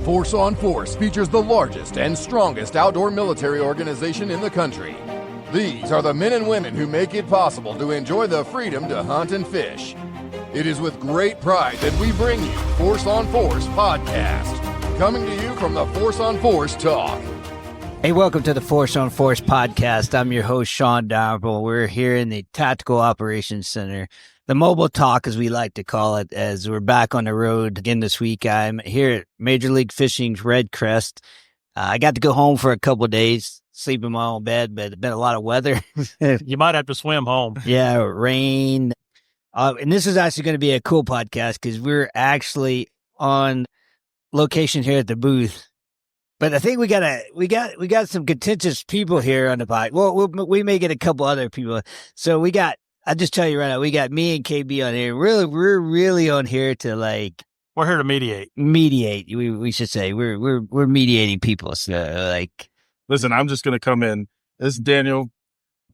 Force on Force features the largest and strongest outdoor military organization in the country. These are the men and women who make it possible to enjoy the freedom to hunt and fish. It is with great pride that we bring you Force on Force podcast, coming to you from the Force on Force Talk. Hey, welcome to the Force on Force podcast. I'm your host, Shawn Dalrymple. We're here in the Tactical Operations Center, the mobile talk, as we like to call it, as we're back on the road again this week. I'm here at Major League Fishing's RedCrest. I got to go home for a couple of days, sleep in my own bed, but it's been a lot of weather. You might have to swim home. Yeah, rain. And this is actually going to be a cool podcast because we're actually on location here at the booth. But I think we got some contentious people here on the pod. Well, we may get a couple other people. So I'll just tell you right now, we got me and KB on here. We're really on here to We're here to mediate. Mediate. We should say we're mediating people. So listen, I'm just gonna come in. This is Daniel,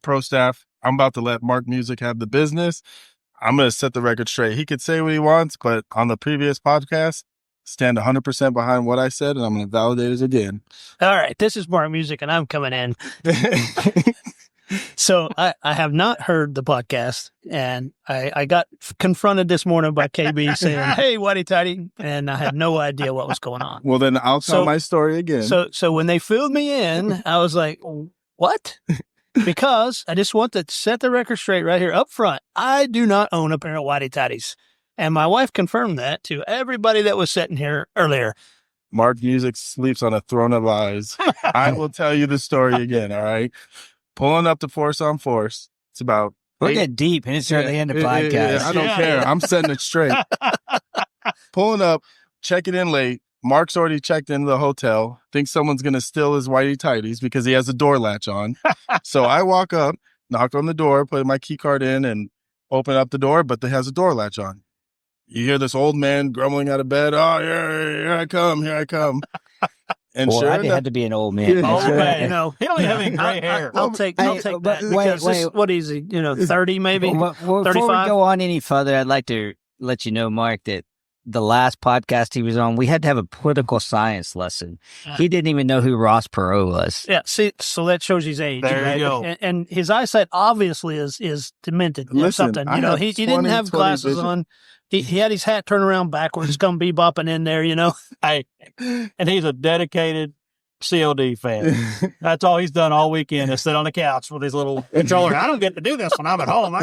pro staff. I'm about to let Mark Music have the business. I'm gonna set the record straight. He could say what he wants, but on the previous podcast, stand 100% behind what I said, and I'm gonna validate it again. All right, this is Mark Music, and I'm coming in. So I have not heard the podcast, and I got confronted this morning by KB saying, "Hey, whitey tighty," and I had no idea what was going on. Well, then I'll tell my story again. So when they filled me in, I was like, "What?" Because I just want to set the record straight right here up front. I do not own a pair of whitey tighties, and my wife confirmed that to everybody that was sitting here earlier. Mark Music sleeps on a throne of lies. I will tell you the story again. All right. Pulling up to Force on Force. It's about... We're getting deep, and it's nearly the end of the podcast. I don't care. I'm setting it straight. Pulling up, checking in late. Mark's already checked into the hotel. Thinks someone's going to steal his whitey tighties because he has a door latch on. So I walk up, knock on the door, put my key card in, and open up the door, but it has a door latch on. You hear this old man grumbling out of bed. "Oh, here I come, here I come." And Boy, sure I enough, had to be an old man. Old man, You know, he don't have any gray hair. I'll take that. Because what is he? 30 maybe? Well, before 35? we go on any further, I'd like to let you know, Mark, that the last podcast he was on, we had to have a political science lesson. He didn't even know who Ross Perot was. Yeah, see, so that shows his age. There right? you go. And his eyesight obviously is demented. Listen, something. I have He didn't have 20/20 glasses vision. on. He had his hat turned around backwards, come bebopping in there, Hey, and he's a dedicated COD fan. That's all he's done all weekend is sit on the couch with his little controller. I don't get to do this when I'm at home.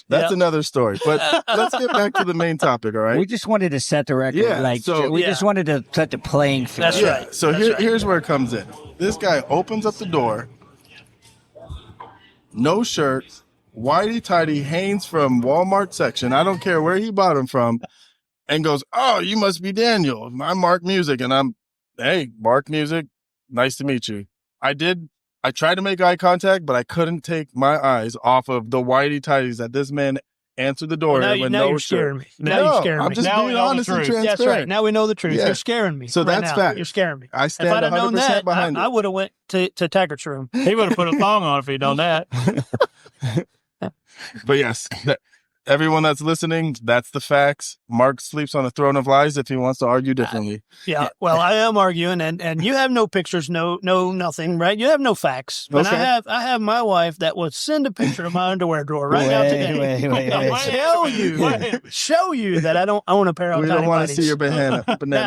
That's another story. But let's get back to the main topic, all right? We just wanted to set the record. Yeah, Just wanted to set the playing field. That's right. So That's right. here's where it comes in. This guy opens up the door, no shirt, whitey tighty Hanes from Walmart section. I don't care where he bought him from, and goes, "Oh, you must be Daniel. I'm Mark Music." And hey, Mark Music, nice to meet you. I tried to make eye contact, but I couldn't take my eyes off of the whitey tighties that this man answered the door Now, with now no you're shirt. scaring me. Now No, you're scaring me. I'm just Now we being know the honest and truth. transparent. That's right. Now we know the truth. Yeah. You're scaring me. So right that's now. fact. You're scaring me. I If stand I'd have known 100% that, behind I it. would have went to Taggart's room. He would have put a thong on if he'd done that. But yes, everyone that's listening, that's the facts. Mark sleeps on a throne of lies if he wants to argue differently. Yeah, well, I am arguing, and you have no pictures, no nothing, right? You have no facts. But Okay. I have my wife that would send a picture of my underwear drawer right now today. Wait. Show you that I don't own a pair of We tidy don't want to whities. see your banana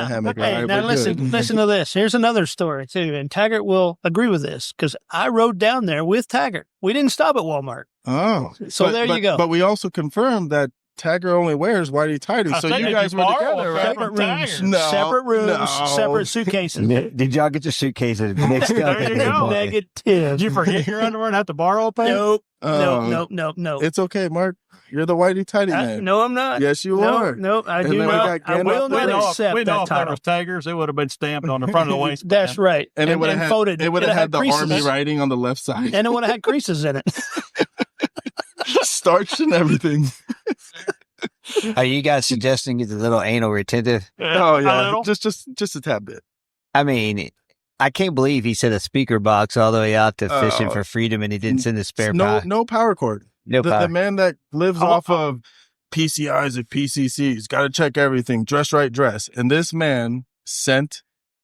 hammock. Hey, all right? now We're listen good. to this. Here's another story too, and Taggart will agree with this because I rode down there with Taggart. We didn't stop at Walmart. Oh, So there you go. But we also confirmed that Tagger only wears whitey tighty. I So think you did guys you were borrow together, a right? Separate rooms, Taggart? No, separate rooms, no. separate suitcases. Did y'all get your suitcases mixed up? There you go. Negative. Did you forget your underwear and have to borrow a pair? Nope. Oh. No. It's okay, Mark. You're the whitey tighty man. No, I'm not. Yes, you are. No, I And do then we not. got I will Gandalf not there. accept we know that if that title. was Taggers, it would have been stamped on the front of the waist. That's right. And it would have folded. it would have had the creases. army writing on the left side. And it would have had creases in it. Starch and everything. Are you guys suggesting it's a little anal retentive? Oh A yeah, little. just a tad bit. I mean, I can't believe he sent a speaker box all the way out to Fishing for Freedom and he didn't send a spare power. No power cord. No The power. man that lives off of PCIs and PCCs got to check everything. Dress right, dress. And this man sent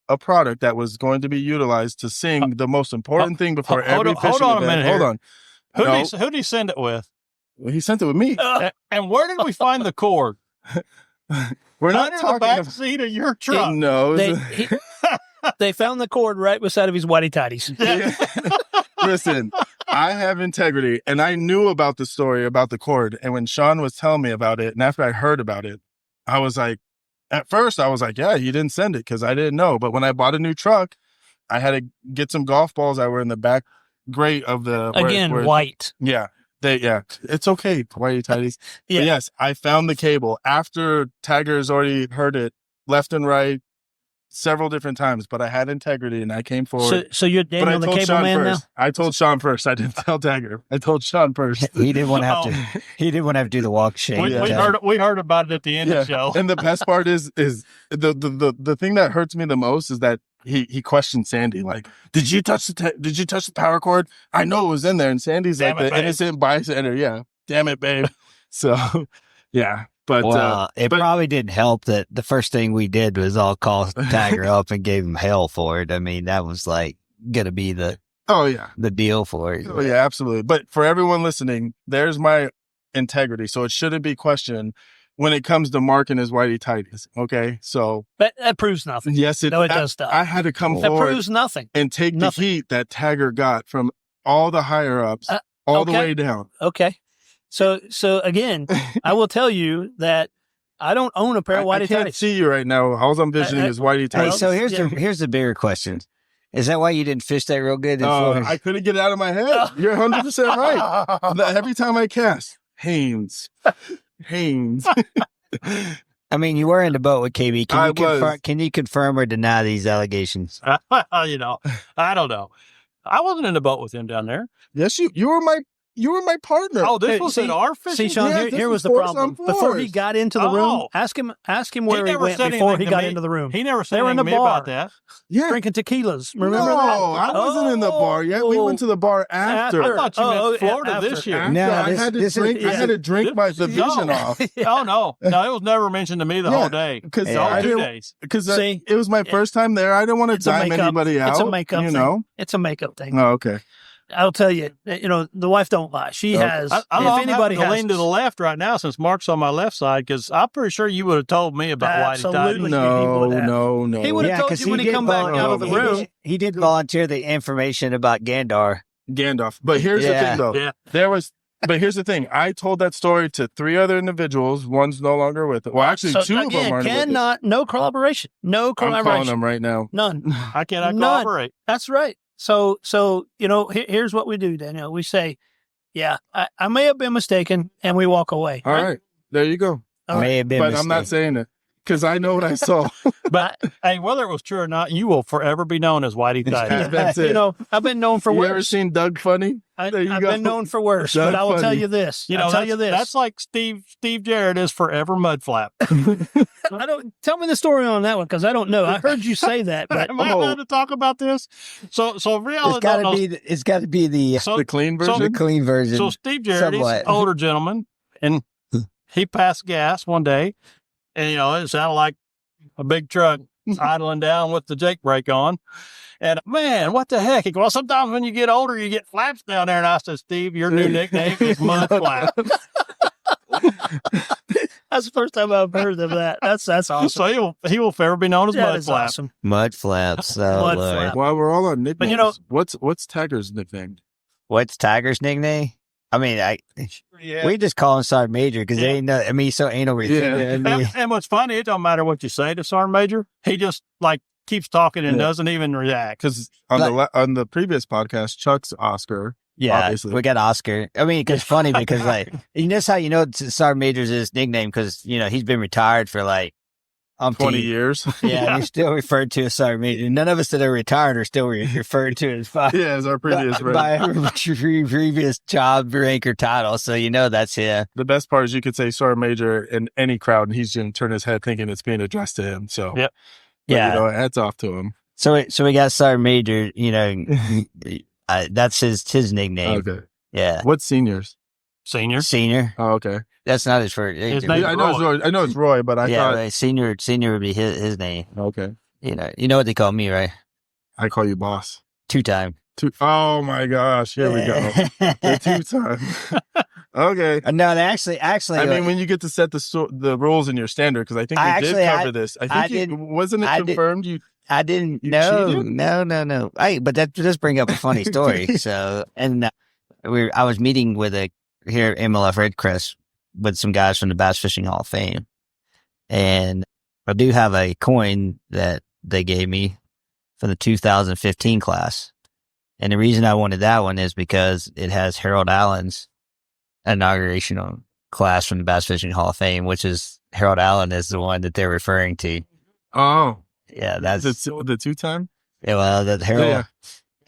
a product that was going to be utilized to sing the most important thing before every fishing hold on event. a minute. Hold Here. on. Who did he send it with? Well, he sent it with me. And where did we find the cord? We're not Under talking the back about. seat of your truck. No. They found the cord right beside of his whitey tighties. Listen, I have integrity, and I knew about the story about the cord. And when Shawn was telling me about it, and after I heard about it, I was like, at first, I was like, yeah, he didn't send it because I didn't know. But when I bought a new truck, I had to get some golf balls that were in the back grate of the White. Yeah. It's okay, whitey tighties. Yeah. But yes, I found the cable after Tiger's already heard it left and right several different times, but I had integrity and I came forward. So you're Daniel the cable Shawn man first. I told Shawn first. I didn't tell Tiger. I told Shawn first. He didn't want to have to. He didn't want to have to do the walk shame. We heard about it at the end of the show. And the best part is the thing that hurts me the most is that he questioned Sandy, like, did you touch the power cord? I know it was in there. And Sandy's Damn like it, the babe. innocent bystander. Yeah. Damn it, babe. So yeah. But It probably didn't help that the first thing we did was all call Tiger up and gave him hell for it. I mean, that was like going to be the deal for it. Oh yeah, absolutely. But for everyone listening, there's my integrity. So it shouldn't be questioned when it comes to Mark and his whitey tighties. Okay. So But that proves nothing. yes, it does stuff. I had to come That forward proves nothing. and take Nothing. the heat that Tiger got from all the higher ups all the okay. way down. Okay. So again, I will tell you that I don't own a pair of whitey I can't tighties. see you right now. All I'm envisioning is whitey Hey, tighties. so here's the bigger question. Is that why you didn't fish that real good? In Florida? I couldn't get it out of my head. You're 100% right. Every time I cast, Haynes. I mean, you were in the boat with KB. was. Can you confirm or deny these allegations? I don't know. I wasn't in the boat with him down there. Yes, you were my partner. Oh, this Hey, was see- at our fishing. See, Shawn, Yes, this here was was the force problem. on Before he force. got into the room, Oh. ask him where he never went said before anything he to got me. into the room. He never said They were in anything the to me bar. about that. Yeah. Drinking tequilas. Remember no, that? I wasn't in the bar yet. We went to the bar after. I thought you meant Florida after. this year. After No, I had to drink my division off. Oh, no. No, it was never mentioned to me the whole day. Because The whole I 2 didn't. days. Because See, it was my first time there. I didn't want to It's a dime makeup. anybody out. It's a makeup you thing. know. It's a makeup thing. Oh, okay. I'll tell you, the wife don't lie. She Okay. has. I'm if anybody having to has, lean to the left right now since Mark's on my left side because I'm pretty sure you would have told me about whitey Absolutely. tighties. No. He would have told you when he come back out of the room. He did volunteer the information about Gandar. Gandalf. But here's the thing, though. Yeah. But here's the thing. I told that story to 3 other individuals. One's no longer with it. Well, actually, 2 of them aren't with it. No collaboration. No I'm calling collaboration. them right now. None. I cannot None. cooperate. That's right. So here's what we do, Daniel. We say, yeah, I may have been mistaken, and we walk away. All right. There you go. All right. May have been But I'm not saying it because I know what I saw. But hey, whether it was true or not, you will forever be known as whitey tighties. That's it. I've been known for You worse. ever seen Doug Funny? I've There you go. been known for worse, That's but I will tell funny. you this. You that's like Steve Jarrett is forever mudflap. I don't tell me the story on that one because I don't know. I heard you say that, but Am I allowed to talk about this? So It's got to be the The clean version? the clean version. So Steve Jarrett, he's somewhat. an older gentleman, and he passed gas one day, and it sounded like a big truck idling down with the Jake brake on. And man, what the heck? He goes, well, sometimes when you get older, you get flaps down there. And I said, Steve, your new nickname is Mud Flap. that's the first time I've heard of that. That's awesome. So he will forever be known as That Mud is Flap. awesome. Mud flaps. Oh, Mud Lord. flap. While we're all on nicknames, But what's Tiger's nickname? What's Tiger's nickname? I mean, Yeah. we just call him Sergeant Major because they ain't know. I mean, he's so anal retentive. Yeah. And what's funny, it don't matter what you say to Sergeant Major. He just keeps talking and doesn't even react. Because on the previous podcast, Chuck's Oscar. Yeah, Obviously. we got Oscar. I mean, it's funny because you know how Sergeant Major's his nickname because he's been retired for 20 years. Yeah, and he's still referred to as Sergeant Major. None of us that are retired are still referred to as Yeah, as our previous by previous job rank or title. So that's him. The best part is you could say Sergeant Major in any crowd, and he's going to turn his head thinking it's being addressed to him. So Yep. But, Yeah. hats off to him. So we got Sergeant Major. That's his nickname. Okay. Yeah. What's seniors? Senior. Oh, okay. That's not his first. His name- I know it's Roy, but I yeah, thought. right. Senior would be his name. Okay. You know what they call me, right? I call you boss. 2-time. Oh my gosh, here we go. The 2-time. Okay. No, they actually. I mean, when you get to set the rules in your standard, because I think we did cover this. I think wasn't it confirmed? I didn't. You No, cheated? no. But that does bring up a funny story. So, and I was meeting with here at MLF RedCrest with some guys from the Bass Fishing Hall of Fame, and I do have a coin that they gave me for the 2015 class. And the reason I wanted that one is because it has Harold Allen's inaugurational class from the Bass Fishing Hall of Fame, which is Harold Allen is the one that they're referring to. Oh, yeah, that's the 2-time. Yeah, well,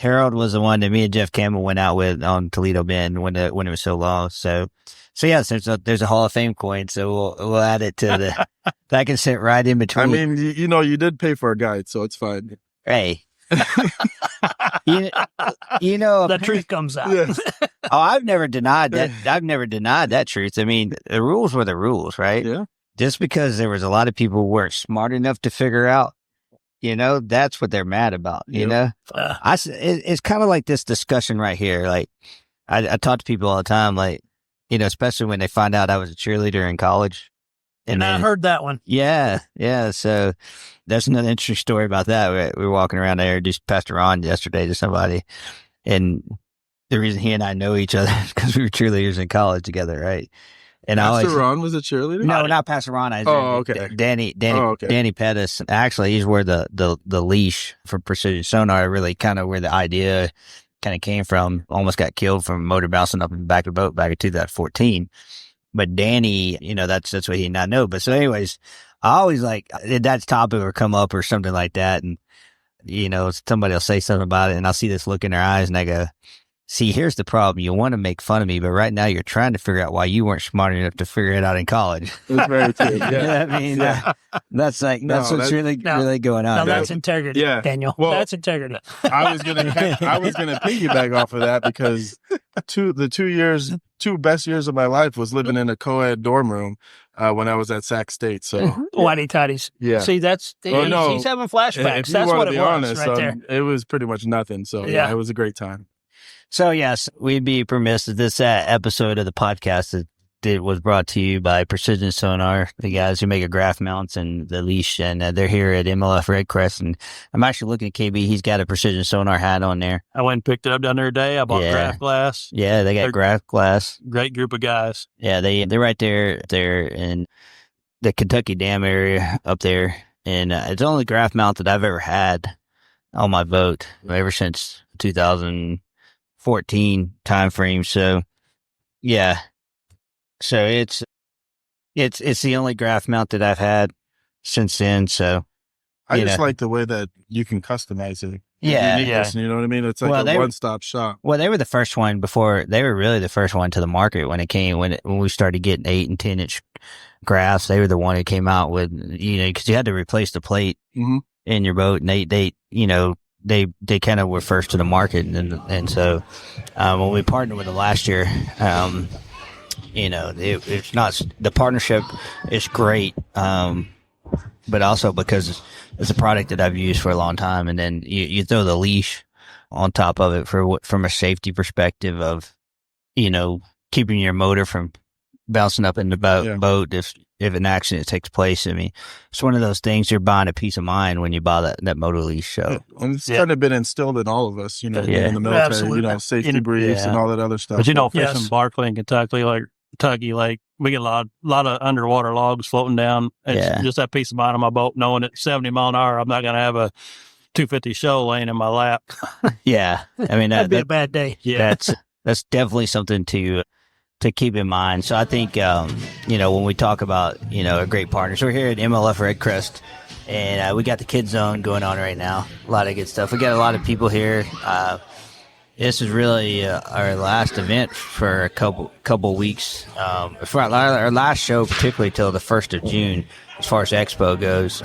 Harold was the one that me and Jeff Campbell went out with on Toledo Bend when it was so long. So yes, there's a Hall of Fame coin, so we'll add it to the that can sit right in between. I mean, you did pay for a guide, so it's fine. Hey. you know the truth comes out. Yes. Oh, I've never denied that. I've never denied that truth. I mean, the rules were the rules, right? Yeah. Just because there was a lot of people who weren't smart enough to figure out, that's what they're mad about. It's kind of like this discussion right here. Like, I talk to people all the time, like, especially when they find out I was a cheerleader in college. And I heard that one. Yeah. So that's another interesting story about that. We were walking around there, just Pastor Ron yesterday to somebody. And the reason he and I know each other is because we were cheerleaders in college together, right? And Pastor Ron was a cheerleader? No, not Pastor Ron. Okay. Danny Pettis. Actually, he's where the leash for Precision Sonar, really kind of where the idea kind of came from. Almost got killed from a motor bouncing up in the back of the boat back in 2014. But Danny, that's what he and I know. But so anyways, I always like that topic or come up or something like that. And, somebody will say something about it and I'll see this look in their eyes and I go, see, here's the problem. You want to make fun of me, but right now you're trying to figure out why you weren't smart enough to figure it out in college. That's very true. Yeah. I mean, that's what's really going on. No, that's integrity, Daniel. Well, that's integrity. I was gonna piggyback off of that because two best years of my life was living in a co-ed dorm room when I was at Sac State. So whitey tighties. Yeah. See, he's having flashbacks. That's what it was honest, right there. It was pretty much nothing. So yeah, it was a great time. So yes, we'd be permissive. This episode of the podcast was brought to you by Precision Sonar, the guys who make a graph mounts and the leash, and they're here at MLF RedCrest. And I'm actually looking at KB. He's got a Precision Sonar hat on there. I went and picked it up down there today. I bought graph glass. Yeah, they got graph glass. Great group of guys. Yeah, they're right there. They're in the Kentucky Dam area up there, and it's the only graph mount that I've ever had on my boat ever since 2014 time frame. So yeah. So it's the only graph mount that I've had since then. So I just like the way that you can customize it. Yeah. You know what I mean? It's like a one-stop shop. Well, they were the first one they were really the first one to the market when we started getting 8 and 10 inch graphs. They were the one who came out with, because you had to replace the plate in your boat, and they kind of were first to the market. And so, when we partnered with them last year, it's not, the partnership is great. But also because it's a product that I've used for a long time. And then you throw the leash on top of it from a safety perspective of, keeping your motor from bouncing up in the boat if an accident takes place. I mean, it's one of those things, you're buying a peace of mind when you buy that motor leash. So and it's kind of been instilled in all of us, in the military, absolutely. Safety briefs and all that other stuff. But fishing Barkley in Kentucky, Lake, we get a lot of underwater logs floating down. It's just that peace of mind on my boat, knowing at 70 mile an hour, I'm not going to have a 250 show laying in my lap. Yeah. I mean, that'd be a bad day. Yeah. That's definitely something to keep in mind. So I think, when we talk about, a great partner, so we're here at MLF RedCrest, and we got the Kids Zone going on right now. A lot of good stuff. We got a lot of people here. This is really our last event for a couple weeks. For our last show, particularly till the 1st of June, as far as Expo goes.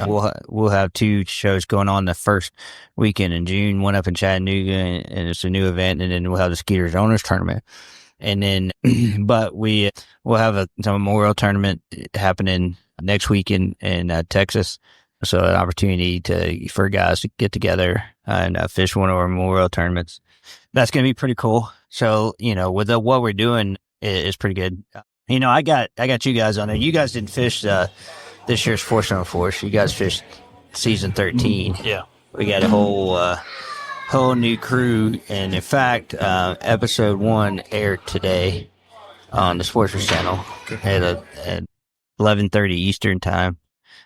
We'll have 2 shows going on the first weekend in June, one up in Chattanooga, and it's a new event, and then we'll have the Skeeters Owners Tournament. And then, but we'll have a Memorial Tournament happening next week in Texas. So an opportunity for guys to get together and fish one of our memorial tournaments. That's going to be pretty cool. So, with what we're doing is pretty good. I got you guys on there. You guys didn't fish this year's Force on Force. You guys fished season 13. Yeah. We got a whole new crew. And in fact, episode 1 aired today on the Sportsman's Channel at 11:30 Eastern time.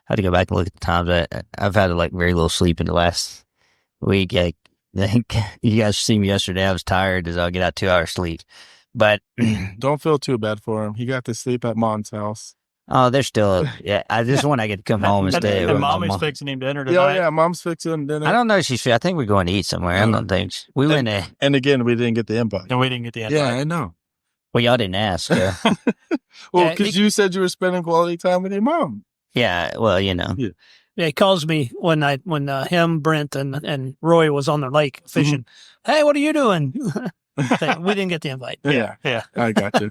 I had to go back and look at the times. I've had very little sleep in the last week. I think you guys see me yesterday. I was tired as I'll get out 2 hours sleep. But don't feel too bad for him. He got to sleep at Mom's house. Oh, they're still, I just want to get to come home and stay. And Mommy's fixing him dinner tonight. Yeah, Mom's fixing dinner. I don't know if she's, I think we're going to eat somewhere. I don't think. We went there. And again, we didn't get the invite. And we didn't get the invite. Yeah, I know. Well, y'all didn't ask. Well, because you said you were spending quality time with your mom. Yeah, well, Yeah, he calls me one night when him, Brent, and Roy was on the lake fishing. Mm-hmm. Hey, what are you doing? We didn't get the invite. Yeah. I got you.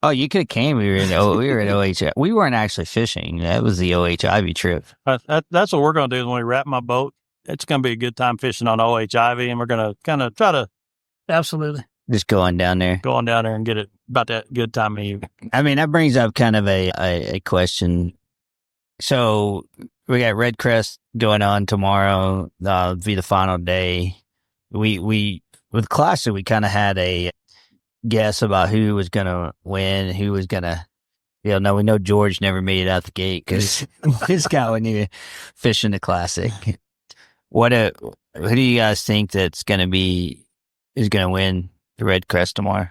Oh, you could have came. We were in OH. We weren't actually fishing. That was the OHIV trip. That's what we're going to do when we wrap my boat. It's going to be a good time fishing on OHIV, and we're going to kind of try to absolutely just going down there and get it about that good time of year. I mean, that brings up kind of a question. So we got RedCrest going on tomorrow. Be the final day. We with Classic, we kind of had a guess about who was going to win, who was going to, we know George never made it out the gate because this guy wouldn't even fish in the Classic. Who do you guys think is going to win the RedCrest tomorrow?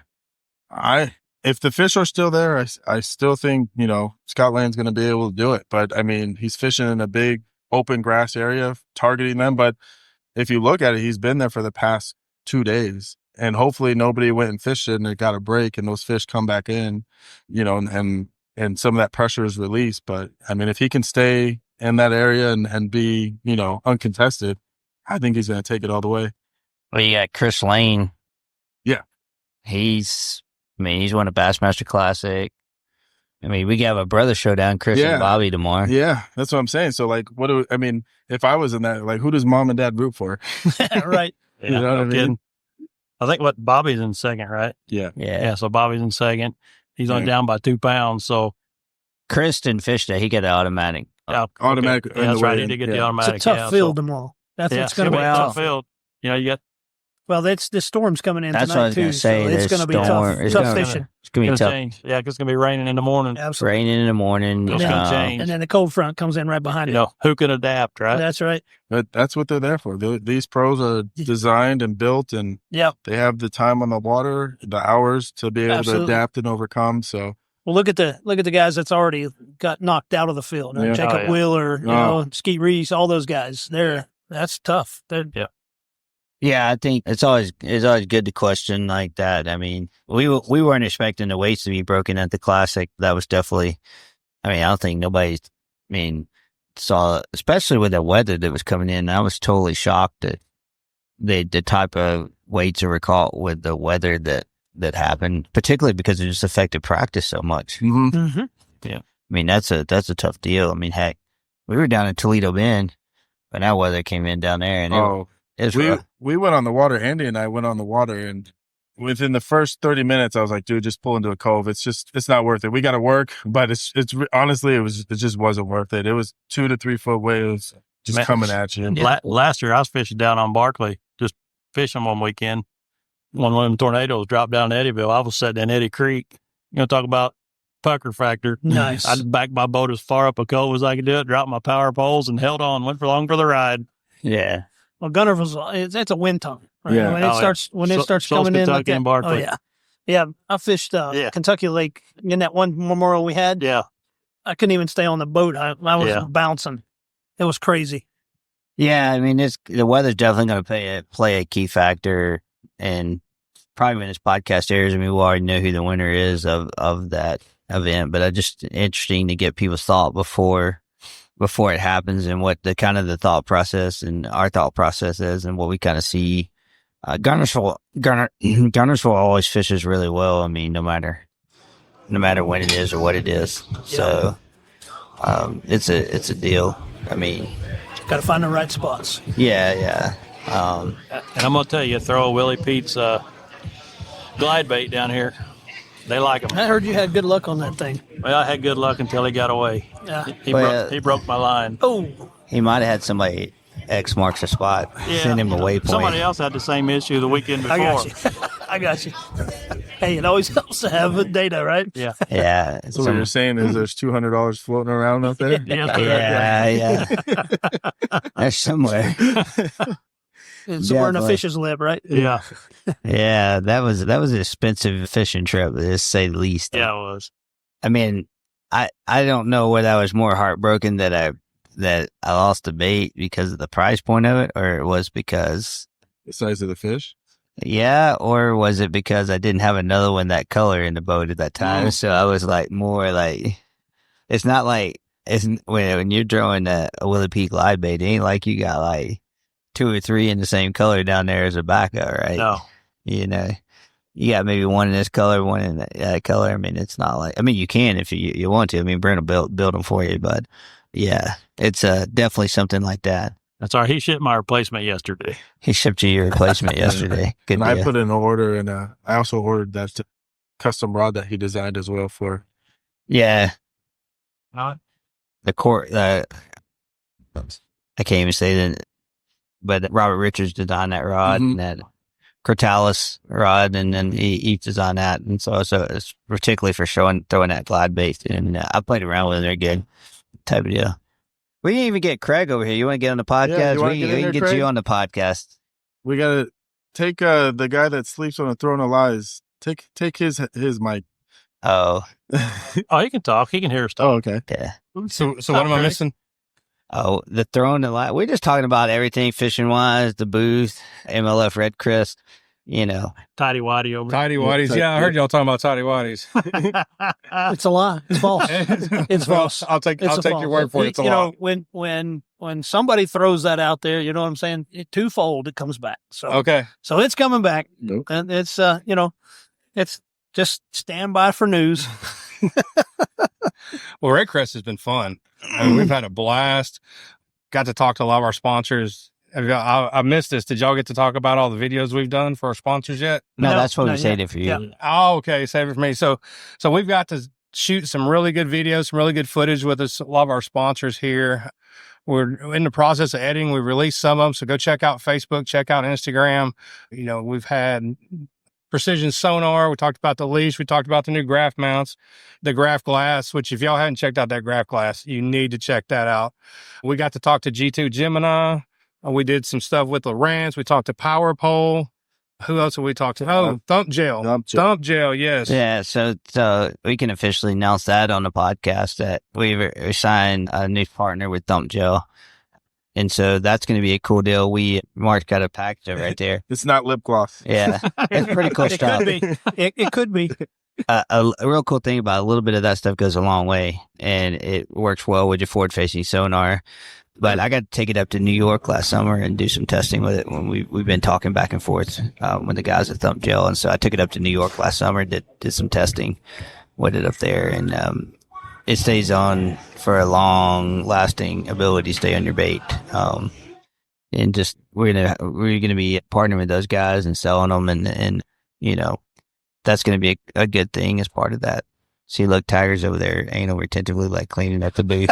If the fish are still there, I still think, Scott Lane's going to be able to do it. But I mean, he's fishing in a big open grass area, targeting them. But if you look at it, he's been there for the past 2 days. And hopefully nobody went and fished it and it got a break and those fish come back in, and some of that pressure is released. But I mean, if he can stay in that area and be, uncontested, I think he's going to take it all the way. Well, you got Chris Lane. Yeah. He's won a Bassmaster Classic. I mean, we have a brother showdown, Chris and Bobby tomorrow. Yeah, that's what I'm saying. So, if I was in that, who does mom and dad root for? Right. Yeah, you know what I mean? Kidding. I think Bobby's in second, right? Yeah. So Bobby's in second. He's only down by 2 pounds. So Chris didn't fish that. He got an automatic. Automatic. Okay. Yeah, that's right. He did get the automatic. It's a tough field tomorrow. That's what's going to be a tough field. You got. Well, the storm's coming in that's tonight, what I was too. Say. So it's going to be tough fishing. It's going to be tough. Change. Yeah, because it's going to be raining in the morning. Absolutely. Raining in the morning. It's going to change. And then the cold front comes in right behind it. Who can adapt, right? That's right. But that's what they're there for. These pros are designed and built, and they have the time on the water, the hours to be able to adapt and overcome. So, well, look at the guys that's already got knocked out of the field. Jacob Wheeler, Skeet Reese, all those guys. That's tough. Yeah, I think it's always good to question like that. I mean, we weren't expecting the weights to be broken at the Classic. That was definitely. I mean, I don't think nobody. Saw, especially with the weather that was coming in. I was totally shocked at the type of weights that were caught with the weather that happened, particularly because it just affected practice so much. Mm-hmm. Mm-hmm. Yeah, I mean that's a tough deal. I mean, heck, we were down in Toledo Bend, but that weather came in down there, and we went on the water. Andy and I went on the water, and within the first 30 minutes, I was like, dude, just pull into a cove. It's not worth it. We got to work, but it's honestly, it just wasn't worth it. It was 2 to 3 foot waves just coming at you. Last year, I was fishing down on Barkley, just fishing one weekend. One of them tornadoes dropped down in Eddyville. I was sitting in Eddy Creek. Talk about pucker factor. Nice. I backed my boat as far up a cove as I could do it, dropped my power poles, and held on. Went along for the ride. Yeah. Well, it's a wind tongue. Right? Yeah. When it starts coming in like that. And Barkley. Oh, yeah. I fished Kentucky Lake in that one memorial we had. Yeah. I couldn't even stay on the boat. I was bouncing. It was crazy. Yeah, I mean, the weather's definitely going to play a key factor, and probably when this podcast airs, I mean, we already know who the winner is of that event, but it's just interesting to get people's thought before it happens and what the kind of the thought process and our thought process is and what we kind of see. Gunnersville always fishes really well. I mean, no matter when it is or what it is. So it's a deal. I mean, Got to find the right spots. yeah. And I'm going to tell you, throw a Willie Pete's glide bait down here. They like them. I heard you had good luck on that thing. Well, I had good luck until he got away. Yeah. He broke my line. Oh, He might have had somebody X marks the spot, send him a waypoint. Somebody else had the same issue the weekend before. I got you. Hey, it always helps to have data, right? Yeah. Yeah. So what you're saying is there's $200 floating around up there? Yeah. There's somewhere. It's somewhere in a Definitely. fish's lip, right? Yeah. Yeah, that was an expensive fishing trip, to say the least. Yeah, it was. I mean, I don't know whether I was more heartbroken that I lost the bait because of the price point of it, or it was because The size of the fish? or was it because I didn't have another one that color in the boat at that time? So I was like more like, it's not like when you're throwing a Willie Peak glide bait, it ain't like you got like 2 or 3 in the same color down there as a backup, right? No. You know, you got maybe one in this color, one in that color. I mean, it's not like, I mean, you can if you want to. I mean, Brent will build them for you, but yeah, it's definitely something like that. That's all right. He shipped my replacement yesterday. He shipped you your replacement yesterday. Good And I deal. put in an order, and I also ordered that custom rod that he designed as well for. Yeah. Not? The court, I can't even say that, but Robert Richards designed that rod and that Cortalis rod, and then he designed that. And so it's particularly for throwing that glide bait. And I played around with it. They're good type of deal. We didn't even get Craig over here. You want to get on the podcast? you wanna we get in can there, get Craig? you on the podcast. We got to take the guy that sleeps on a throne of lies. Take his mic. Oh, Oh, he can talk. He can hear stuff. Oh, okay. yeah. So what am I missing? Oh, the throwing the light. We're just talking about everything fishing wise, the booth, MLF RedCrest, you know. Tidy Whitey over Tidy Whities. Yeah, I heard y'all talking about Tidy Whities. It's a lie. It's false. It's false. I'll take It's a false. your word for it. It's a you lie. know, when somebody throws that out there, you know what I'm saying? Twofold, it comes back. So Okay. so it's coming back, Nope. and it's it's just stand by for news. Well, RedCrest has been fun. I mean, we've had a blast. Got to talk to a lot of our sponsors. I missed this. Did y'all get to talk about all the videos we've done for our sponsors yet? No, No, that's what we not saved yet. it for you. Yeah. Oh, okay. Save it for me. So we've got to shoot some really good videos, some really good footage with a lot of our sponsors here. We're in the process of editing. We released some of them. So go check out Facebook, check out Instagram. You know, we've had precision sonar. We talked about the leash. We talked about the new graph mounts, the graph glass, which if y'all hadn't checked out that graph glass, you need to check that out. We got to talk to G2 Gemini. We did some stuff with Lowrance. We talked to Power Pole. Who else have we talked to? Oh, Thump Gel. Thump Gel, yes. Yeah, so we can officially announce that on the podcast that we've signed a new partner with Thump Gel. And so that's going to be a cool deal. Mark's got a package of it right there. It's not lip gloss. Yeah, it's pretty cool It stuff. could be. It could be. A real cool thing about a little bit of that stuff goes a long way, and it works well with your forward-facing sonar. But I got to take it up to New York last summer and do some testing with it when we've been talking back and forth with the guys at Thump Gel. And so I took it up to New York last summer, did some testing with it up there, and it stays on for a long-lasting ability to stay on your bait. And just we're gonna be partnering with those guys and selling them, and you know that's gonna be a good thing as part of that. See, look, Tiger's over there anal retentively like cleaning up the booth.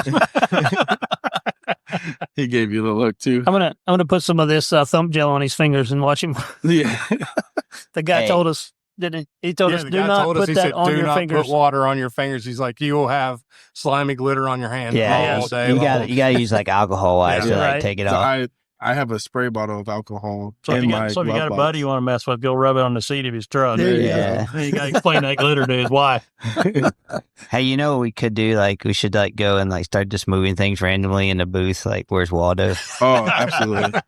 He gave you the look too. I'm gonna put some of this Thump Gel on his fingers and watch him. Yeah. The guy Hey. told us, didn't he? He told us, the do guy not told us, put he that said, on do your not fingers. put water on your fingers. He's like, you will have slimy glitter on your hand Yeah, all day you long. got to use like alcohol wise Yeah. to like Right. take it So off. I have a spray bottle of alcohol So if in you my got a glove box. buddy you want to mess with, go rub it on the seat of his truck. There you Yeah. You got to explain that glitter to his wife. Hey, you know what we could do? Like we should like go and like start just moving things randomly in the booth. Like where's Waldo? Oh, absolutely.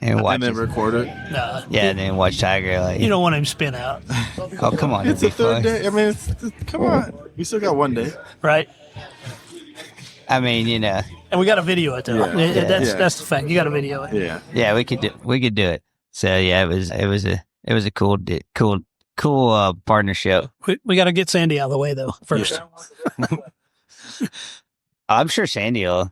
And watch And then it. record it. Nah, Yeah, and then watch Tiger. Like, you don't want him to spin out, oh come on, It's it'd the be third fun. day. I mean, come on. We still got one day. right? I mean, you know, And we got to video it though. Yeah. That's the fact. You got to video it. Yeah. yeah, we could do it. So yeah, it was a cool partnership. We got to get Sandy out of the way though first. I'm sure Sandy will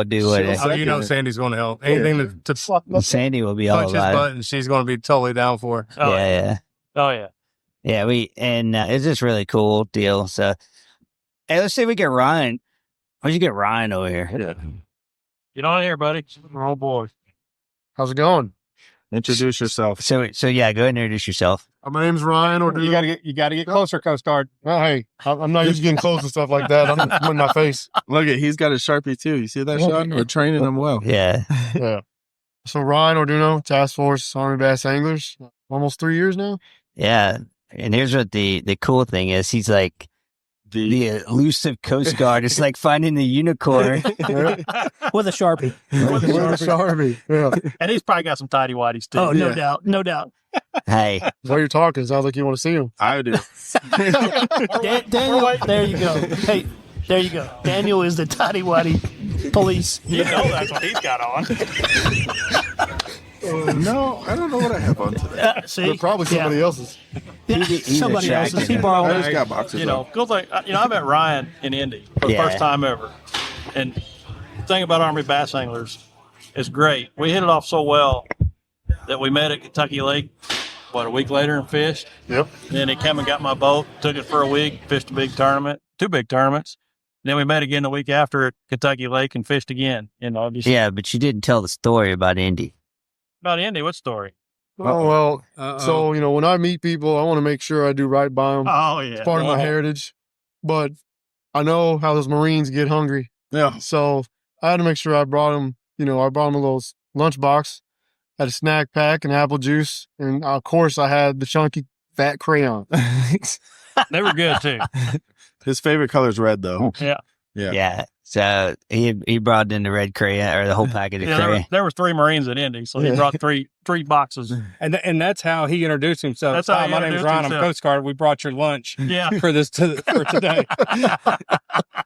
do it. Oh, you know Sandy's going to help. Anything to Sandy will be all punch his about it. button, she's going to be totally down for it. Oh, Yeah. Oh, yeah. Yeah, it's just really cool deal. So, hey, let's see if we get Ryan. Where'd you get Ryan over here? Yeah. Get on here, buddy. Oh, boy. How's it going? Introduce yourself. So yeah, go ahead and introduce yourself. My name's Ryan. You got to get closer, Coast Guard. Oh, hey, I'm not used to getting close to stuff like that. I'm in my face. Look at, he's got a Sharpie too. You see that, Shawn? We're training him well. Yeah. Yeah. So Ryan Orduno, Task Force Army Bass Anglers, almost 3 years now. Yeah. And here's what the cool thing is. He's like the elusive Coast Guard. It's like finding the unicorn. With a Sharpie. With a Sharpie. Yeah. And he's probably got some tidy whities too. Oh, no Yeah. doubt. No doubt. Hey. While you're talking, it sounds like you want to see him. I do. Daniel, there you go. Hey, there you go. Daniel is the tidy whitey police. You know that's what he's got on. No, I don't know what I have on today. See? But probably somebody else's. He's Somebody attracted else's. He him. borrowed I it. just got boxes. You know, on. cool thing. I met Ryan in Indy for the Yeah. first time ever. And the thing about Army bass anglers is great. We hit it off so well that we met at Kentucky Lake, a week later and fished. Yep. Then he came and got my boat, took it for a week, fished a big tournament, 2 big tournaments. Then we met again the week after at Kentucky Lake and fished again. You know, just Yeah, but you didn't tell the story about Indy. about Indy. What story? Oh, well, so, when I meet people, I want to make sure I do right by them. Oh, yeah. It's part of my heritage. But I know how those Marines get hungry. Yeah. So I had to make sure I brought them, I brought them a little lunchbox, had a snack pack and apple juice. And of course, I had the chunky fat crayon. They were good too. His favorite color is red, though. Yeah. Yeah. Yeah. So he brought in the red crayon or the whole packet of Yeah, crayon. there were 3 Marines at Indy, so he brought three boxes. And that's how he introduced himself. That's how Hi, he my name's introduced Ryan. I'm himself. Coast Guard. We brought your lunch Yeah. for today.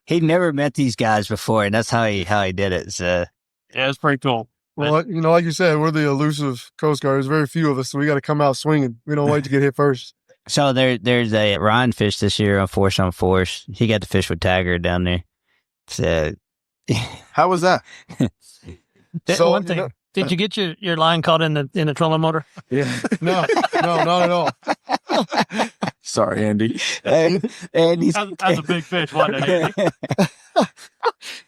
He'd never met these guys before, and that's how he did it. So Yeah, it's pretty cool. Well, like you said, we're the elusive Coast Guard. There's very few of us, so we got to come out swinging. We don't wait to get hit first. So there's a Ryan fished this year on Force on Force. He got to fish with Tiger down there. So How was that? So, one thing. Did you get your line caught in the trolling motor? Yeah. No, not at all. Sorry, Andy. and he's That's a big fish, wasn't it, Andy?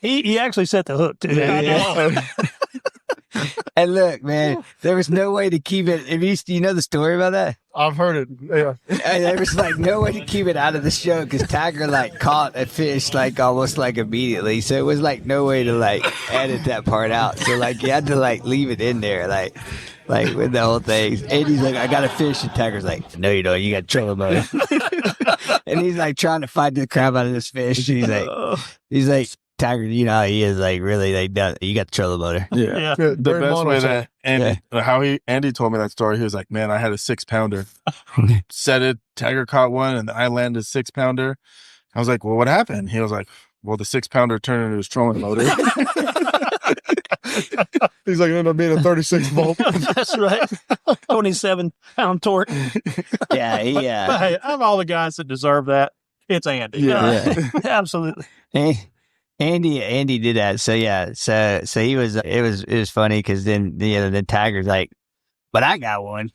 He actually set the hook too. I know. and look, man, there was no way to keep it. You know the story about that? I've heard it. Yeah. And there was like no way to keep it out of the show because Tiger like caught a fish like almost like immediately. So it was like no way to like edit that part out. So like you had to like leave it in there like with the whole thing. And he's like, I got a fish. And Tiger's like, no, you don't. You got trailer motor. And he's like trying to fight the crap out of this fish. He's like, Tiger, you know how he is like really like you got the trailer motor. Yeah. Yeah. The Very best way monotone. that Andy told me that story, he was like, man, I had a 6-pounder. Set it, Tiger caught one, and I landed a 6-pounder. I was like, well, what happened? He was like, well, the 6-pounder turned into his trolling motor. He's like, it ended up being a 36 volt. That's right. 27-pound torque. Yeah, But hey, of all the guys that deserve that, it's Andy. Yeah. Absolutely. Andy did that. So yeah, so he was. It was funny because then the Tiger's like, but I got one.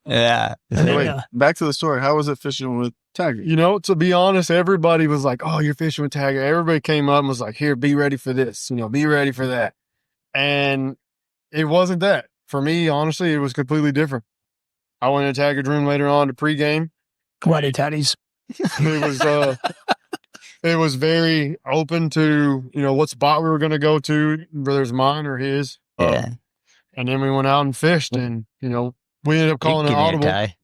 Yeah. Wait, back to the story. How was it fishing with Tiger? To be honest, everybody was like, oh, you're fishing with Tiger. Everybody came up and was like, here, be ready for this. Be ready for that. And it wasn't that. For me, honestly, it was completely different. I went to Tiger's room later on to pregame. Whitey tatties. It was very open to, what spot we were going to go to, whether it's mine or his. Yeah. And then we went out and fished and, we ended up calling it audible. Ty.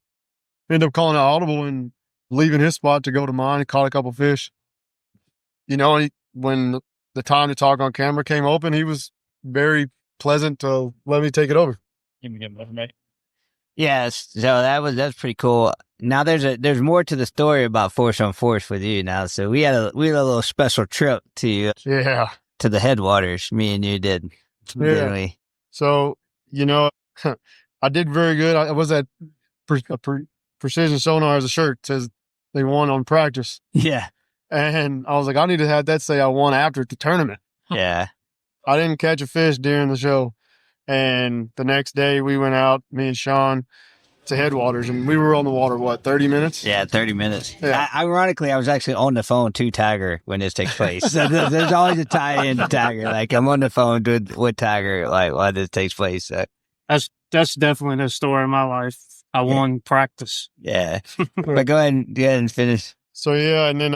We ended up calling it audible and leaving his spot to go to mine and caught a couple fish. When the time to talk on camera came open, he was very pleasant to let me take it over. Give me a mate. Yes. So that's pretty cool. Now there's more to the story about Force on Force with you now. So we had a little special trip to Yeah. the headwaters. Me and you did. Yeah. Didn't we? So, I did very good. I was at Precision Sonar as a shirt. It says they won on practice. Yeah. And I was like, I need to have that say I won after the tournament. Yeah. I didn't catch a fish during the show. And the next day we went out, me and Shawn, to Headwaters, and we were on the water, 30 minutes? Yeah, 30 minutes. Yeah. Ironically, I was actually on the phone to Tiger when this takes place. So there's always a tie-in to Tiger. Like, I'm on the phone with Tiger, like, while this takes place. So. That's definitely the story of my life. I won practice. Yeah. But go ahead and finish. So, yeah, and then,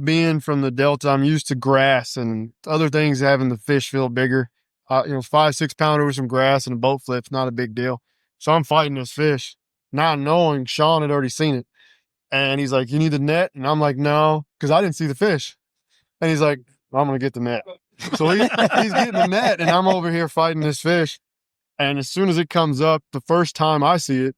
being from the Delta, I'm used to grass and other things having the fish feel bigger. 5-6 pounder with some grass and a boat flip's not a big deal. So I'm fighting this fish, not knowing Shawn had already seen it. And he's like, you need the net? And I'm like, no, because I didn't see the fish. And he's like, I'm going to get the net. So he's getting the net, and I'm over here fighting this fish. And as soon as it comes up, the first time I see it,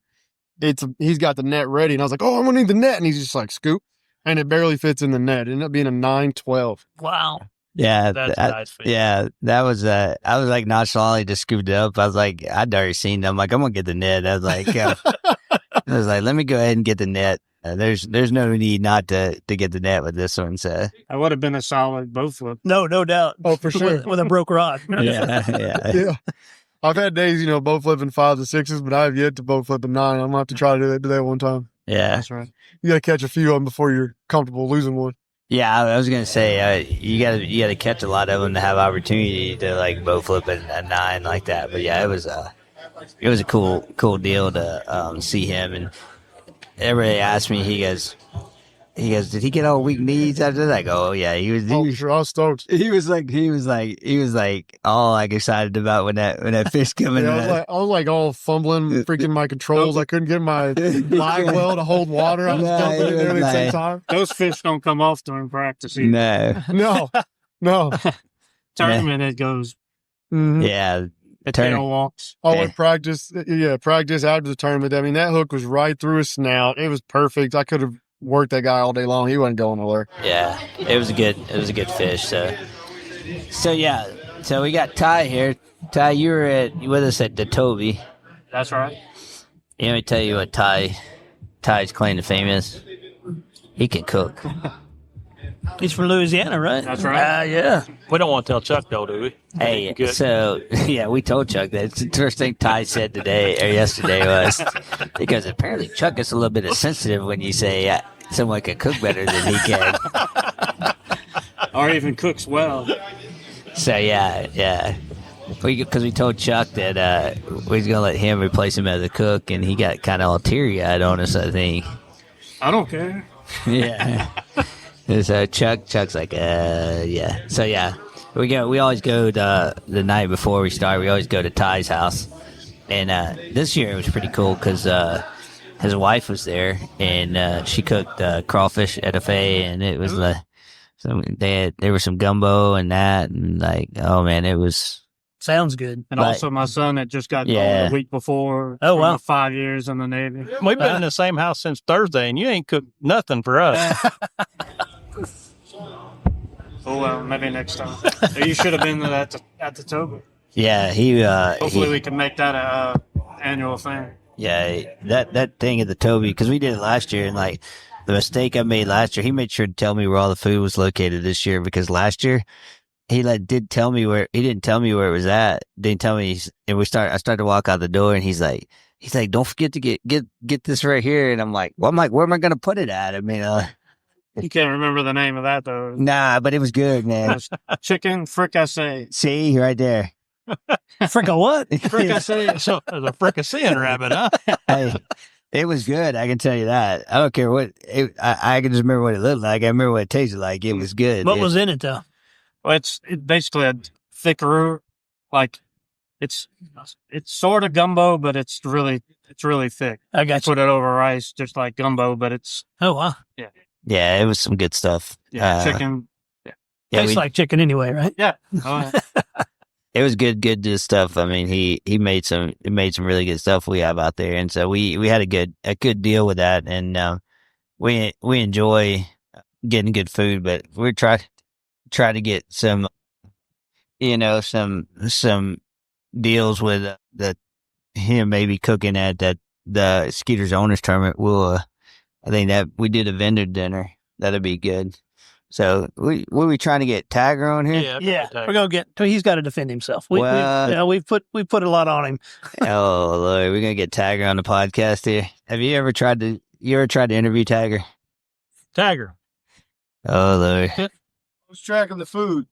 he's got the net ready. And I was like, oh, I'm going to need the net. And he's just like, scoop. And it barely fits in the net. It ended up being a 9-12. Wow. Yeah. That's nice. Yeah. That was, I was like nonchalantly just scooped it up. I was like, I'd already seen them. I'm like, I'm going to get the net. I was like, let me go ahead and get the net. There's no need not to get the net with this one. So I would have been a solid boat flip. No doubt. Oh, for sure. With a broke rod. yeah. I've had days, boat flipping 5s and 6s, but I have yet to boat flip a 9. I'm going to have to try to do that one time. Yeah. That's right. You got to catch a few of them before you're comfortable losing one. Yeah, I was gonna say you gotta catch a lot of them to have opportunity to like boat flip a 9 like that. But yeah, it was a cool deal to see him. And everybody asked me, he goes, did he get all weak knees after that? I go, oh yeah, he was Sure, I was stoked. he was like all like excited about when that fish coming. Yeah, I was like all fumbling, freaking my controls. I couldn't get my live well to hold water. I was dumping it there at the same time. Those fish don't come off during practice either. No. Tournament, it goes. Mm-hmm. Yeah. Tail walks. At practice after the tournament. I mean, that hook was right through his snout. It was perfect. I could have worked that guy all day long. He wasn't going nowhere. Yeah, it was a good fish. So yeah. So we got Ty here. Ty, you were with us at the Toby. That's right. Let me tell you what Ty's claim to fame is. He can cook. He's from Louisiana, right? That's right. Yeah. We don't want to tell Chuck, though, do we? Hey, Good. so, yeah, we told Chuck that. The first thing Ty said yesterday was, because apparently Chuck is a little bit sensitive when you say someone can cook better than he can. Or even cooks well. So, yeah. Because we told Chuck that we was going to let him replace him as a cook, and he got kind of all teary-eyed on us, I think. I don't care. Yeah. So Chuck's like, yeah. So yeah, we always go the night before we start. We always go to Ty's house, and this year it was pretty cool because his wife was there, and she cooked crawfish etouffee, and it was like, so there was some gumbo and that, and like, oh man, it was. Sounds good. And also my son that just got called the week before. Oh, wow. 5 years in the Navy. We've been in the same house since Thursday, and you ain't cooked nothing for us. Oh, well, maybe next time. You should have been at the Toby. Yeah, Hopefully we can make that a annual thing. Yeah, that thing at the Toby, because we did it last year, and like the mistake I made last year, he made sure to tell me where all the food was located this year, because last year he didn't tell me where it was at. Didn't tell me, and I started to walk out the door, and he's like, don't forget to get this right here, and I'm like, where am I gonna put it at? I mean, You can't remember the name of that though. nah, but it was good, man. Chicken fricassee. See, right there. Fricka what? Fricassee. So there's a fricasseeing rabbit, huh? Hey, it was good. I can tell you that. I don't care what. I can just remember what it looked like. I remember what it tasted like. It was good. What was in it though? Well, it's basically a thicker, like it's sort of gumbo, but it's really thick. I got you. Put it over rice, just like gumbo, but it's Oh wow. Yeah, it was some good stuff. chicken. Yeah, Tastes like chicken anyway, right? Yeah. Oh, yeah. it was good stuff. I mean, he made some really good stuff we have out there, and so we had a good deal with that, and we enjoy getting good food, but we're try to get some some deals with him maybe cooking at the Skeeter's Owners Tournament. We'll I think that we did a vendor dinner. That'll be good. So what are we trying to get Tiger on here? Yeah, we're gonna get. He's got to defend himself. We've put a lot on him. Oh Lord, we're gonna get Tiger on the podcast here. Have you ever tried to interview Tiger? Tiger. Oh Lord, Who's tracking the food?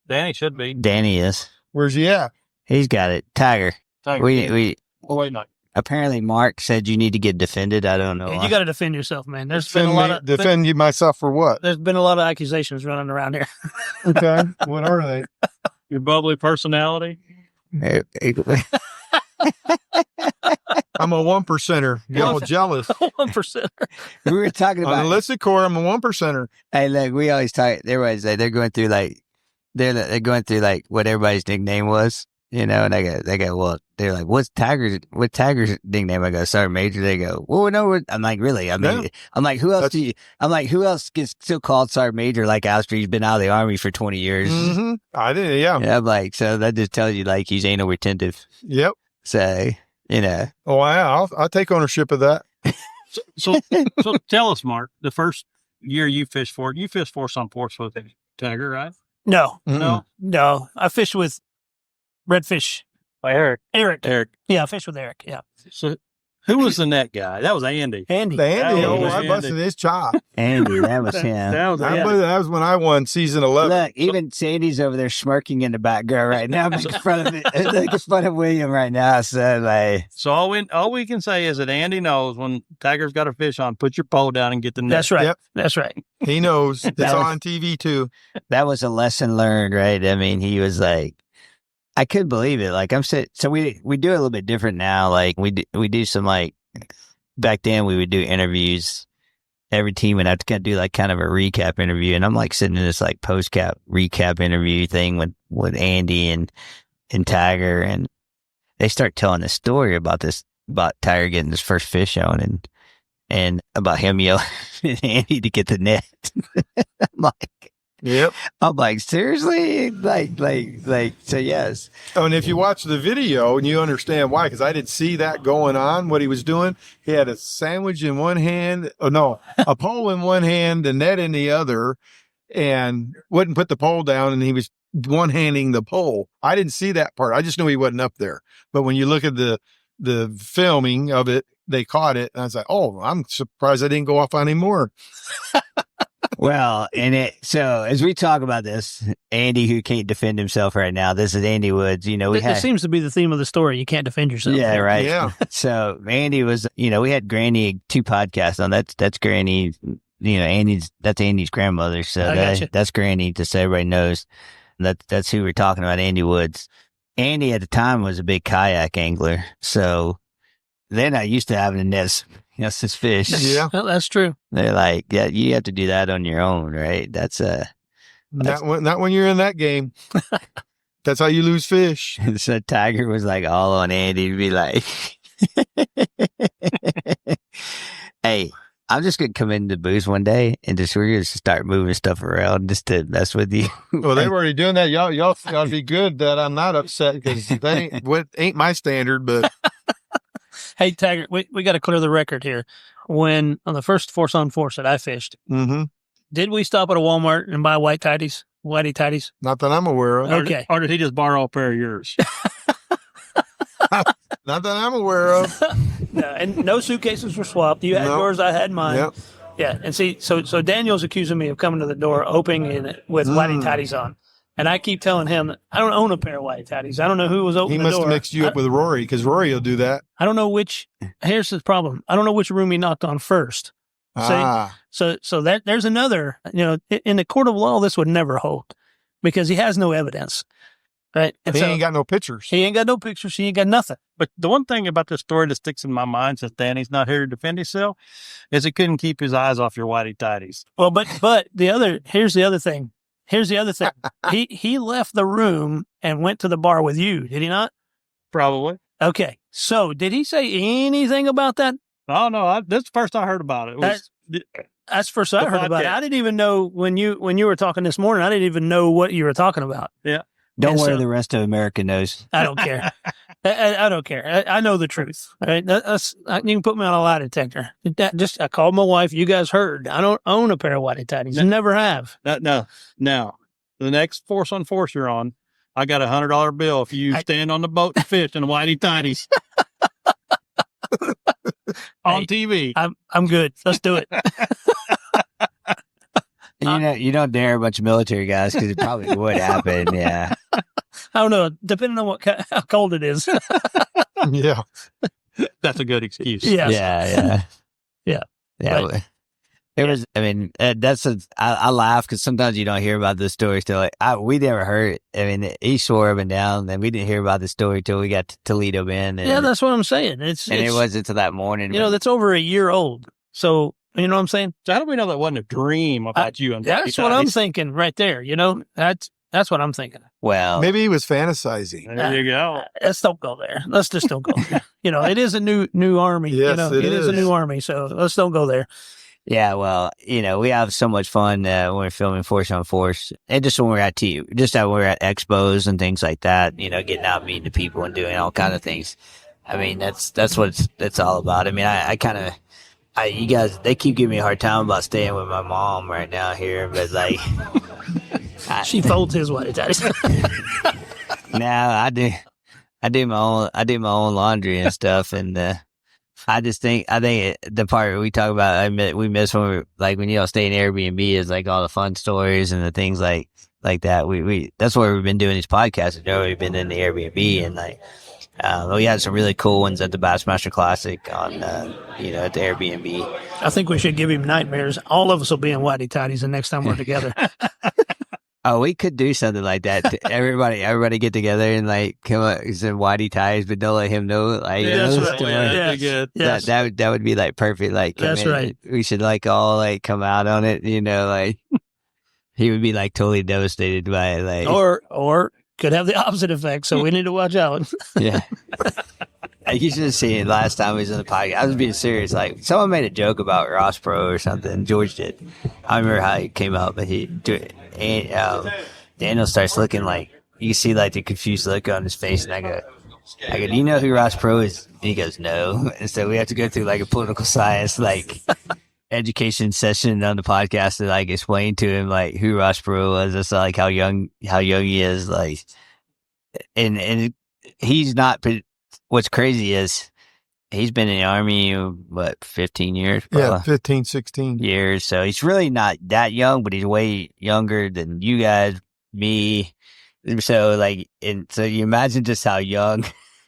Danny should be. Danny is. Where's he at? He's got it. Tiger. We Oh, wait, no. apparently Mark said you need to get defended. I don't know. You got to defend yourself, man. There's been a lot of defend you myself for what? There's been a lot of accusations running around here. Okay, what are they? Your bubbly personality. I'm a 1%er. Y'all jealous? 1%. We were talking On about the list of core, I'm a 1%er. Hey, look, we always talk. Everybody's like they're going through like what everybody's nickname was, And they go, well, they're like, what's Tiger's nickname? I go, Sergeant Major. They go, well, no, I'm like, really? I mean, I'm like, who else gets still called Sergeant Major like after he's been out of the Army for 20 years? Mm-hmm. I did, yeah. Yeah, I'm like, so that just tells you like he's anal retentive. Yep. So, Oh, yeah, I'll take ownership of that. So tell us, Mark, the first year you fished for some force with Tiger, right? No. Mm-mm. No. I fished with Redfish. By Eric. Eric. Yeah, I fished with Eric. Yeah. So who was the net guy? That was Andy. Andy. I busted his chop. Andy, that was him. That was when I won season 11. Look, even Sandy's over there smirking in the background right now, making fun of William right now. So all we can say is that Andy knows when Tiger's got a fish on, put your pole down and get the net. That's right. Yep. That's right. He knows. It's on TV too. That was a lesson learned, right? I mean, he was like, I couldn't believe it. Like so we do it a little bit different now. Like we do some like, back then we would do interviews. Every team would have to do like kind of a recap interview. And I'm like sitting in this like post-cap recap interview thing with Andy and Tiger. And they start telling this story about Tiger getting his first fish on and about him yelling at Andy to get the net. I'm like, yep. I'm like, seriously? So yes. Oh, and if you watch the video and you understand why, because I didn't see that going on, what he was doing, he had a sandwich in one hand, a pole in one hand, the net in the other, and wouldn't put the pole down, and he was one-handing the pole. I didn't see that part. I just knew he wasn't up there. But when you look at the filming of it, they caught it, and I was like, oh, I'm surprised I didn't go off on him more. Well, so as we talk about this, Andy, who can't defend himself right now, this is Andy Woods. It seems to be the theme of the story. You can't defend yourself. Yeah, right. Yeah. So Andy was, we had Granny 2 podcasts on. That's Granny, that's Andy's grandmother. So that's Granny, just so everybody knows. That's who we're talking about, Andy Woods. Andy at the time was a big kayak angler. So they're not used to having a net. This fish. Yeah. Well, that's true. They're like, yeah, you have to do that on your own, right? Not when you're in that game. That's how you lose fish. So Tiger was like all on Andy to be like, hey, I'm just going to come into the booth one day and we're going to start moving stuff around just to mess with you. Well, they were already doing that. Y'all gotta be good that I'm not upset because that ain't my standard, but. Hey, Tiger, we got to clear the record here. When on the first force on force that I fished, did we stop at a Walmart and buy whitey tighties? Not that I'm aware of. Okay. Or did he just borrow a pair of yours? Not that I'm aware of. No, and no suitcases were swapped. You had yours, I had mine. Yep. Yeah, and see, so Daniel's accusing me of coming to the door, opening it with whitey tighties on. And I keep telling him that I don't own a pair of whitey tighties. I don't know who was opening the door. He must have mixed you up with Rory because Rory will do that. I don't know which. Here's the problem. I don't know which room he knocked on first. So there's another. In the court of law, this would never hold because he has no evidence. Right? And he ain't got no pictures. He ain't got no pictures. He ain't got nothing. But the one thing about this story that sticks in my mind since Danny's not here to defend himself is he couldn't keep his eyes off your whitey tighties. Well, but here's the other thing. He left the room and went to the bar with you, did he not? Probably. Okay. So did he say anything about that? Oh, no. That's the first I heard about it. That's the first I heard about it. I didn't even know when you were talking this morning, I didn't even know what you were talking about. Yeah. Don't worry, the rest of America knows. I don't care. I don't care. I know the truth. All right? You can put me on a lie detector. I called my wife. You guys heard. I don't own a pair of whitey tighties. Never have. No. Now, the next Force on Force you're on, I got $100 bill if you stand on the boat and fish in whitey tighties on TV. I'm good. Let's do it. You don't dare a bunch of military guys because it probably would happen. Yeah. I don't know. Depending on how cold it is. Yeah. That's a good excuse. Yes. Yeah. But it was. I mean, I laugh because sometimes you don't hear about this story till we never heard it. I mean, he swore up and down, and we didn't hear about the story till we got to Toledo Bend. And, that's what I'm saying. It wasn't until that morning. That's over a year old. So. You know what I'm saying? So how do we know that wasn't a dream about you? And that's what I'm thinking right there. That's what I'm thinking. Well, maybe he was fantasizing. There you go. Let's don't go there. Let's just don't go there. It is a new army. Yes, it is a new army. So let's don't go there. Yeah, well, we have so much fun when we're filming Force on Force, and just when we're at we're at expos and things like that. Getting out, meeting the people, and doing all kind of things. I mean, that's what it's all about. I mean, I kind of. You guys, they keep giving me a hard time about staying with my mom right now here, but she folds his whitey tighties. No, I do my own laundry and stuff, and I think the part we talk about, we miss when when stay in Airbnb is all the fun stories and the things like that. We that's why we've been doing these podcasts. We've been in the Airbnb and we had some really cool ones at the Bassmaster Classic on, at the Airbnb. I think we should give him nightmares. All of us will be in whitey tighties the next time we're together. Oh, we could do something like that. Everybody get together and come up with some whitey ties, but don't let him know. That's right. Good. Yes. That would be perfect. That's right. We should all come out on it. He would be totally devastated by it. Or could have the opposite effect, so we need to watch out. Yeah. You should have seen it last time he was in the podcast. I was being serious. Someone made a joke about Ross Pro or something. George did. I remember how he came out, but Daniel starts looking you see the confused look on his face, and I go, do you know who Ross Pro is? And he goes, no. And so we have to go through a political science, education session on the podcast to explain to him who Ross Perot was. It's how young he is. And he's not. What's crazy is he's been in the Army 15 years. Probably. Yeah, 15, 16 years. So he's really not that young, but he's way younger than you guys, me. So so you imagine just how young.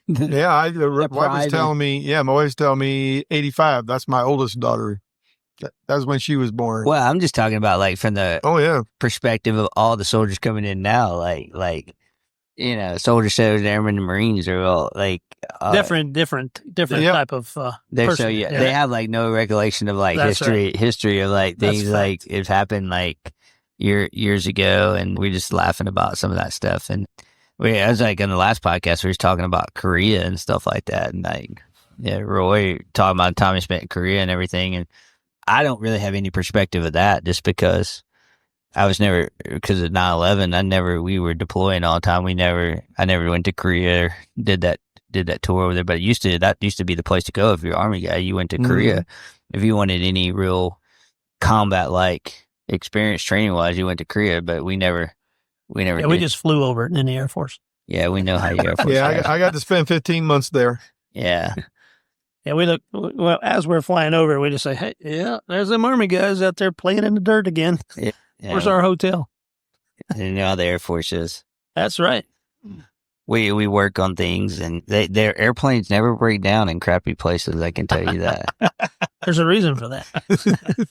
Yeah, my wife was telling me 85. That's my oldest daughter. That was when she was born. Well, I'm just talking about from the perspective of all the soldiers coming in now, soldiers, sailors, airmen, and Marines are all different type of person. They have no recollection of history of things it happened years ago, and we're just laughing about some of that stuff. And I was in the last podcast we were talking about Korea and stuff like that, and Roy talking about the time he spent in Korea and everything, and I don't really have any perspective of that just because because of 9/11, we were deploying all the time. I never went to Korea or did that tour over there, but that used to be the place to go. If you're an Army guy, you went to Korea. If you wanted any real combat experience training wise, you went to Korea, but we never did. We just flew over it in the Air Force. Yeah, we know how the Air Force. Yeah, I got to spend 15 months there. Yeah. Yeah, we look, as we're flying over, we just say, hey, yeah, there's them Army guys out there playing in the dirt again. Yeah. Where's our hotel? You know how the Air Force is. That's right. We work on things, and their airplanes never break down in crappy places, I can tell you that. There's a reason for that.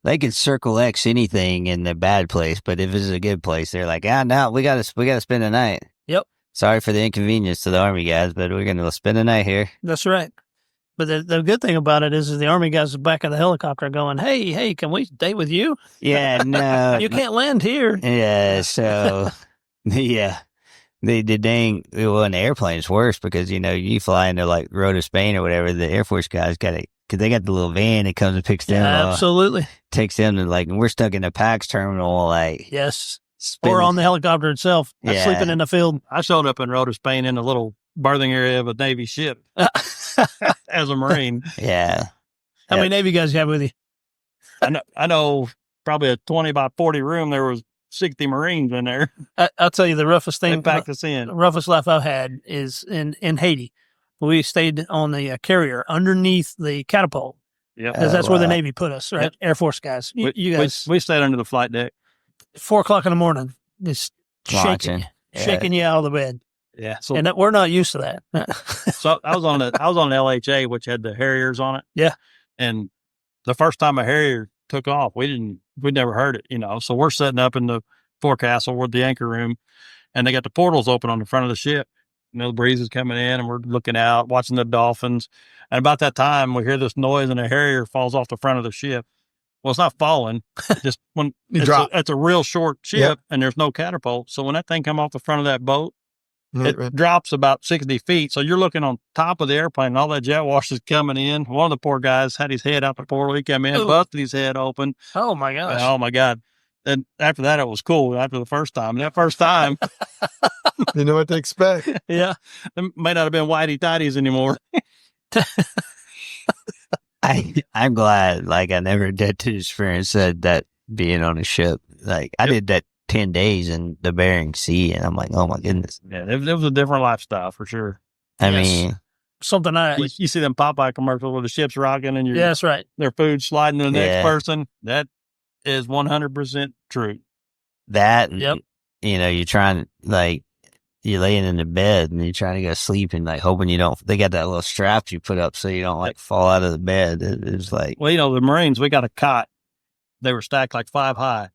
They can circle X anything in the bad place, but if it's a good place, they're no, we gotta spend the night. Yep. Sorry for the inconvenience to the Army guys, but we're gonna spend the night here. That's right. But the good thing about it is the Army guys are back in the helicopter going, hey, can we stay with you? Yeah, no. You can't land here. Yeah, so, yeah. The the airplane's worse because, you fly into Road of Spain or whatever, the Air Force guys got it, because they got the little van that comes and picks them up. Absolutely. Takes them to, we're stuck in the PAX terminal, Yes. Or on the helicopter itself, sleeping in the field. I showed up in Road of Spain in a little berthing area of a Navy ship as a Marine. Yeah. How many Navy guys you have with you? I know probably a 20 by 40 room. There was 60 Marines in there. I'll tell you the roughest They thing. packed us in. The roughest life I've had is in Haiti. We stayed on the carrier underneath the catapult Yep. because that's where the wow. Navy put us, right? Yep. Air Force guys. You guys, We stayed under the flight deck. 4 o'clock in the morning, just Watching. shaking you out of the bed. Yeah. So, And we're not used to that. so I was on the LHA, which had the Harriers on it. Yeah. And the first time a Harrier took off, we never heard it, So we're setting up in the forecastle with the anchor room, and they got the portals open on the front of the ship. The breeze is coming in, and we're looking out, watching the dolphins. And about that time, we hear this noise, and a Harrier falls off the front of the ship. Well, it's not falling. Just when it's a real short ship, and there's no catapult. So when that thing come off the front of that boat, it drops about 60 feet. So you're looking on top of the airplane, and all that jet wash is coming in. One of the poor guys had his head out the portal. He came in, busted his head open. Oh my gosh. Oh my God. Then after that, it was cool after the first time. And that first time, You know what to expect. Yeah. it may not have been whitey tighties anymore. I'm glad, like, I never did to experience that being on a ship. Like, I did that 10 days in the Bering Sea, and I'm like, oh my goodness. Yeah, it was a different lifestyle for sure. I Yes. mean, Something You see them Popeye commercials where the ship's rocking and yeah, that's right. their food sliding to the Yeah. next person. That is 100% true. that, Yep. you're trying, like, you're laying in the bed and you're trying to go to sleep and, like, hoping you don't, they got that little strap you put up so you don't, like, fall out of the bed. It's like, Well, the Marines, we got a cot. They were stacked like 5 high.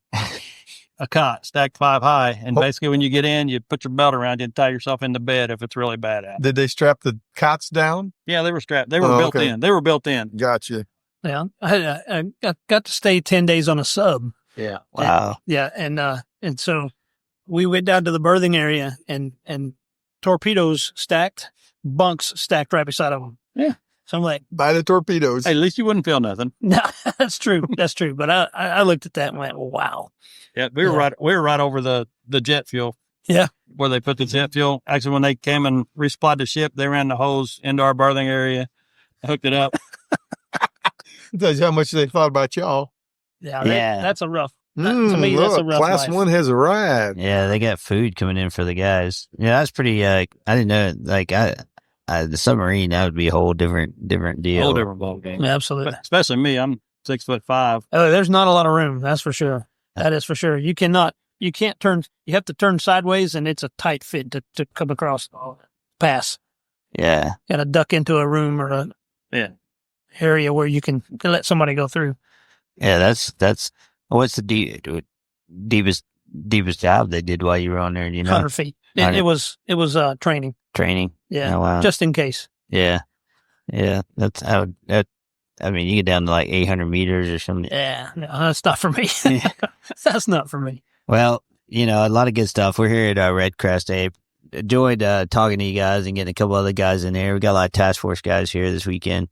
A cot stacked 5 high. And basically when you get in, you put your belt around you and tie yourself into bed if it's really bad out. Did they strap the cots down? Yeah, they were strapped. They were Oh, built okay. in. They were built in. Gotcha. Yeah. I got to stay 10 days on a sub. Yeah. wow. Yeah. And so we went down to the berthing area and torpedoes stacked, bunks stacked right beside them. Yeah. So I'm like, By the torpedoes. Hey, at least you wouldn't feel nothing. no, that's true. That's true. But I looked at that and went, wow. Yeah, we were right over the jet fuel. Yeah. Where they put the jet fuel. Actually, when they came and resupplied the ship, they ran the hose into our berthing area, hooked it up. Tells you how much they thought about y'all. Yeah. Yeah. That's a rough. To me, that's a Look, rough Class life. 1 has arrived. Yeah, they got food coming in for the guys. Yeah, that's pretty, I didn't know, like, the submarine, that would be a whole different deal. Whole different ball game. Yeah, absolutely. But especially me, I'm 6'5". Oh, there's not a lot of room. That's for sure. That is for sure. You can't turn, you have to turn sideways and it's a tight fit to come across the pass. Yeah. Got to duck into a room or a area where you can let somebody go through. Yeah, that's what's the deepest job they did while you were on there, 100 feet. It 100. was training. Training. Yeah. Oh, wow. Just in case. Yeah. I mean, you get down to like 800 meters or something. Yeah. No, that's not for me. That's not for me. Well, a lot of good stuff. We're here at RedCrest. I enjoyed talking to you guys and getting a couple other guys in there. We got a lot of task force guys here this weekend.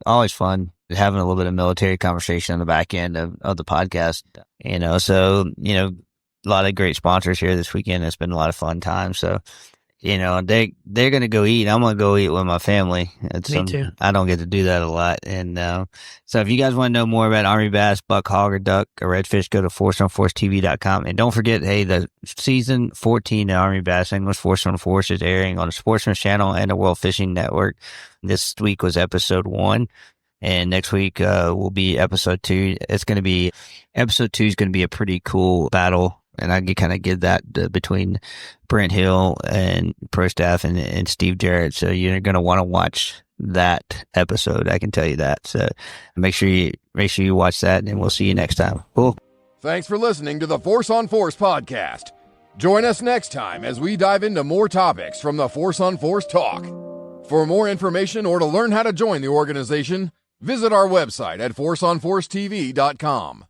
Always fun having a little bit of military conversation on the back end of the podcast. So, a lot of great sponsors here this weekend. It's been a lot of fun time. So, they're going to go eat. I'm going to go eat with my family. Me too. I don't get to do that a lot. And so if you guys want to know more about Army bass, buck, hog, or duck, or redfish, go to forceonforcetv.com. And don't forget, hey, the season 14 of Army Bass English Force on Force is airing on the Sportsman's Channel and the World Fishing Network. This week was episode 1. And next week will be episode 2. Episode 2 is going to be a pretty cool battle. And I can kind of get that between Brent Hill and Pro Staff and Steve Jarrett. So you're going to want to watch that episode. I can tell you that. So make sure you watch that, and we'll see you next time. Cool. Thanks for listening to the Force on Force podcast. Join us next time as we dive into more topics from the Force on Force talk. For more information or to learn how to join the organization, visit our website at forceonforcetv.com.